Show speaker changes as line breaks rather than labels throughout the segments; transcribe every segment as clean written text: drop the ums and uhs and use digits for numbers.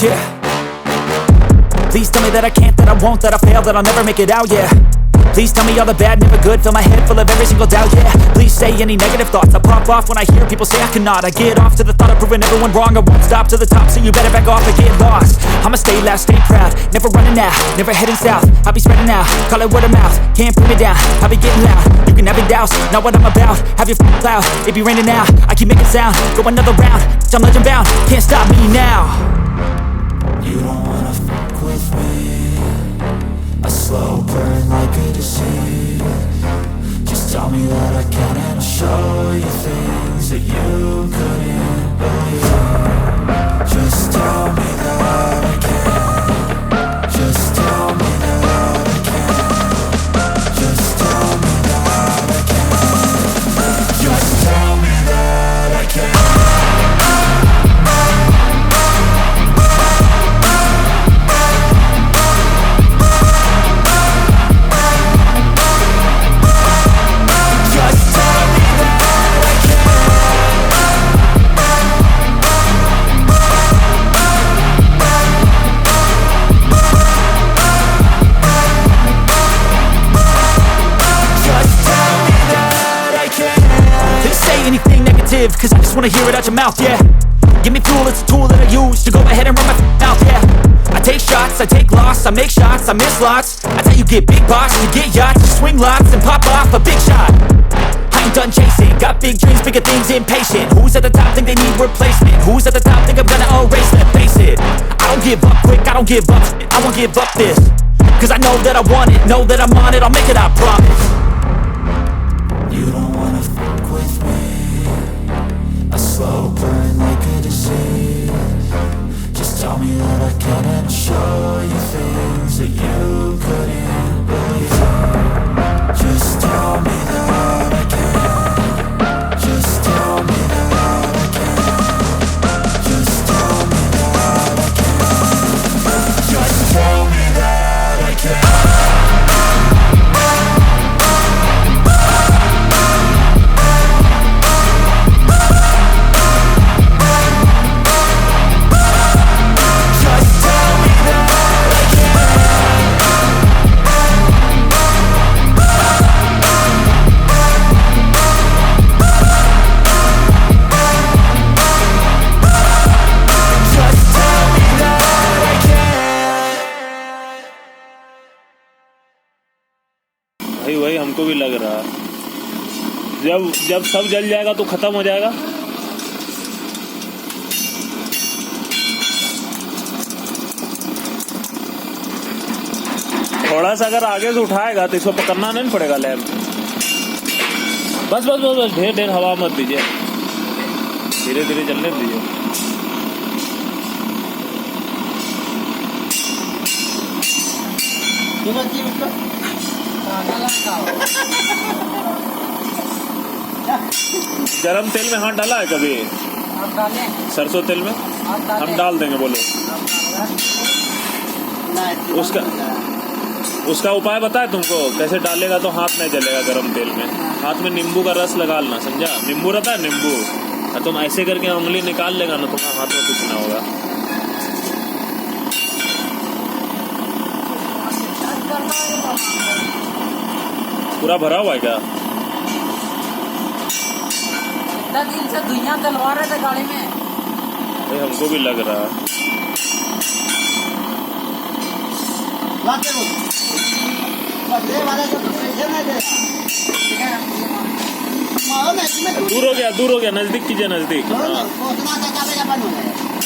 Yeah. Please tell me that I can't, that I won't, that I fail, that I'll never make it out, yeah. Please tell me all the bad, never good, fill my head full of every single doubt, yeah. Please say any negative thoughts, I pop off when I hear people say I cannot. I get off to the thought of proving everyone wrong, I won't stop to the top, so you better back off and get lost. I'ma stay loud, stay proud, never running out, never heading south. I'll be spreading out, call it word of mouth, can't put me down, I'll be getting loud. You can have your doubts, not what I'm about, have your f***ing cloud, it be raining now. I keep making sound, go another round, I'm legend bound, can't stop me now.
You don't wanna fuck with me, a slow burn like a disease. Just tell me that I can and I'll show you things that you couldn't believe. Just tell me that I can. Just tell me that I can. Just tell me that I can. Just tell me that I can.
Cause I just wanna hear it out your mouth, yeah. Give me fuel, it's a tool that I use to go ahead and run my mouth, yeah. I take shots, I take loss, I make shots, I miss lots. That's how you get big boss, you get yachts, you swing lots and pop off a big shot. I ain't done chasing, got big dreams, bigger things, impatient. Who's at the top think they need replacement? Who's at the top think I'm gonna erase them? Face it, I don't give up quick, I don't give up shit, I won't give up this. Cause I know that I want it, know that I'm on it, I'll make it, I promise.
You don't wanna fuck with me, a slow burn like a disease. Just tell me that I can and I'll show you things that you couldn't believe. Just tell me that I can. Just tell me that I can. Just tell me that I can. Just tell me that I can.
वही हमको भी लग रहा है। जब सब जल जाएगा तो खत्म हो जाएगा। थोड़ा सा अगर आगे से उठाएगा तो इसको पकड़ना नहीं पड़ेगा लैंप। बस बस बस बस ढेर ढेर हवा मत दीजिए, धीरे धीरे चलने दीजिए। गरम तेल में हाथ डाला है कभी? सरसों तेल में हम डाल देंगे, बोलो। उसका उपाय बताए तुमको कैसे डालेगा तो हाथ नहीं जलेगा गरम तेल में। हाथ में नींबू का रस लगा लेना, समझा? नींबू रहता है, नींबू, और तुम ऐसे करके उंगली निकाल लेगा ना, तुम्हारे हाथ में कुछ ना होगा। पूरा भरा हुआ है क्या?
इतना दिन से दुनिया डलवा रहे थे गाड़ी में।
भाई हमको भी लग रहा है। दूर हो गया, नजदीक कीजिए, नजदीक। हाँ।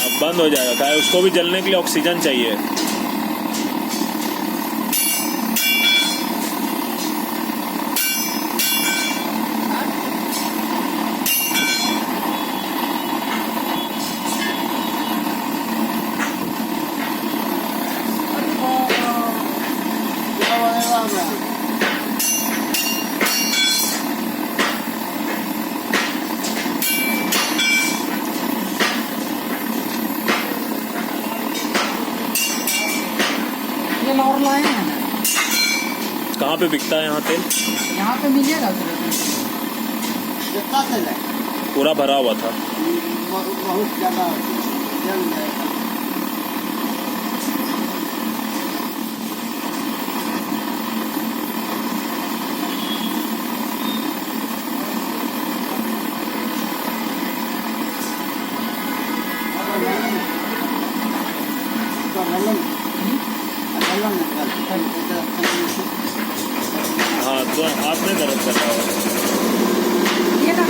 अब बंद हो जाएगा, क्या उसको भी जलने के लिए ऑक्सीजन चाहिए।
और लाए हैं।
कहाँ पे बिकता है यहाँ तेल?
यहाँ पे मिलेगा
पूरा भरा हुआ था।
बहुत ज़्यादा।
हाँ तो हाथ में दर्द कर रहा है।
ये ना